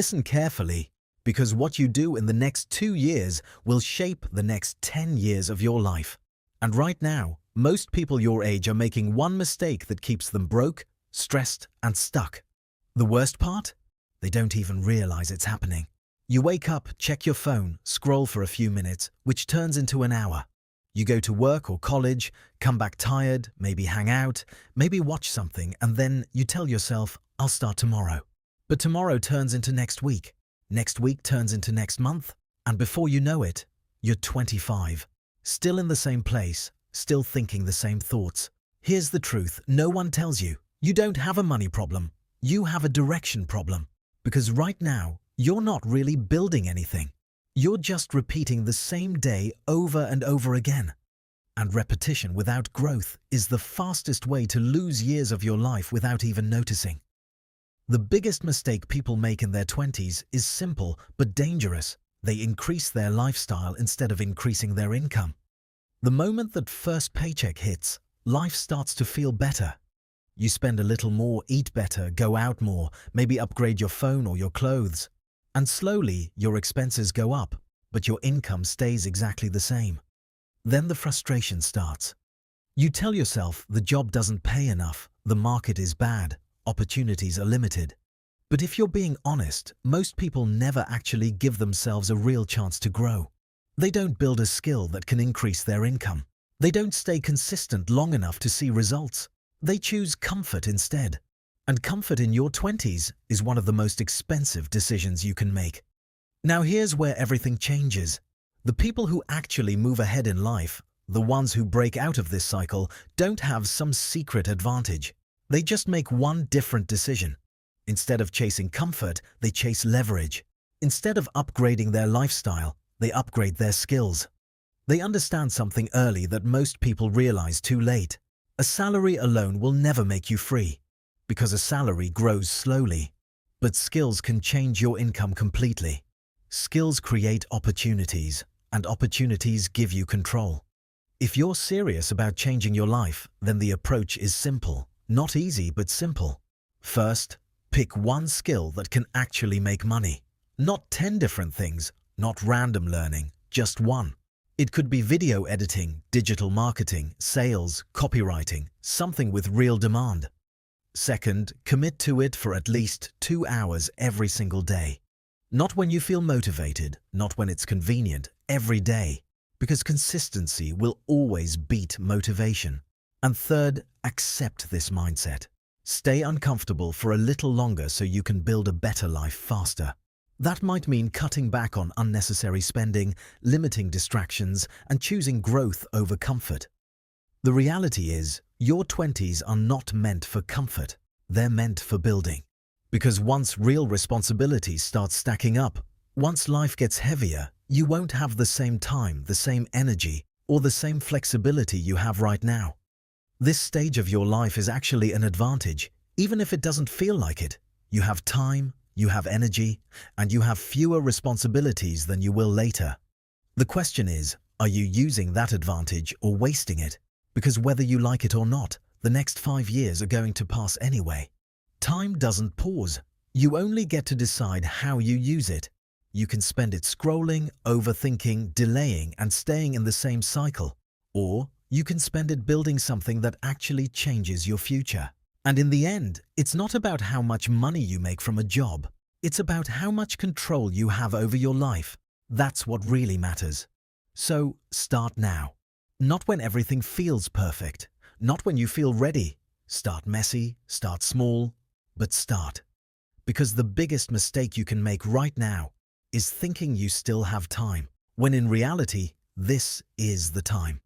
Listen carefully, because what you do in the next 2 years will shape the next 10 years of your life. And right now, most people your age are making one mistake that keeps them broke, stressed, and stuck. The worst part? They don't even realize it's happening. You wake up, check your phone, scroll for a few minutes, which turns into an hour. You go to work or college, come back tired, maybe hang out, maybe watch something, and then you tell yourself, I'll start tomorrow. But tomorrow turns into next week turns into next month, and before you know it, you're 25, still in the same place, still thinking the same thoughts. Here's the truth, no one tells you. You don't have a money problem, you have a direction problem. Because right now, you're not really building anything. You're just repeating the same day over and over again. And repetition without growth is the fastest way to lose years of your life without even noticing. The biggest mistake people make in their 20s is simple but dangerous. They increase their lifestyle instead of increasing their income. The moment that first paycheck hits, life starts to feel better. You spend a little more, eat better, go out more, maybe upgrade your phone or your clothes. And slowly, your expenses go up, but your income stays exactly the same. Then the frustration starts. You tell yourself the job doesn't pay enough, the market is bad, opportunities are limited. But if you're being honest, most people never actually give themselves a real chance to grow. They don't build a skill that can increase their income. They don't stay consistent long enough to see results. They choose comfort instead. And comfort in your 20s is one of the most expensive decisions you can make. Now here's where everything changes. The people who actually move ahead in life, the ones who break out of this cycle, don't have some secret advantage. They just make one different decision. Instead of chasing comfort, they chase leverage. Instead of upgrading their lifestyle, they upgrade their skills. They understand something early that most people realize too late. A salary alone will never make you free, because a salary grows slowly. But skills can change your income completely. Skills create opportunities, and opportunities give you control. If you're serious about changing your life, then the approach is simple. Not easy, but simple. First, pick one skill that can actually make money. Not 10 different things, not random learning, just one. It could be video editing, digital marketing, sales, copywriting, something with real demand. Second, commit to it for at least 2 hours every single day. Not when you feel motivated, not when it's convenient, every day. Because consistency will always beat motivation. And third, accept this mindset. Stay uncomfortable for a little longer so you can build a better life faster. That might mean cutting back on unnecessary spending, limiting distractions, and choosing growth over comfort. The reality is, your 20s are not meant for comfort. They're meant for building. Because once real responsibilities start stacking up, once life gets heavier, you won't have the same time, the same energy, or the same flexibility you have right now. This stage of your life is actually an advantage, even if it doesn't feel like it. You have time, you have energy, and you have fewer responsibilities than you will later. The question is, are you using that advantage or wasting it? Because whether you like it or not, the next 5 years are going to pass anyway. Time doesn't pause. You only get to decide how you use it. You can spend it scrolling, overthinking, delaying, and staying in the same cycle. Or you can spend it building something that actually changes your future. And in the end, it's not about how much money you make from a job. It's about how much control you have over your life. That's what really matters. So start now. Not when everything feels perfect. Not when you feel ready. Start messy, start small, but start. Because the biggest mistake you can make right now is thinking you still have time, when in reality, this is the time.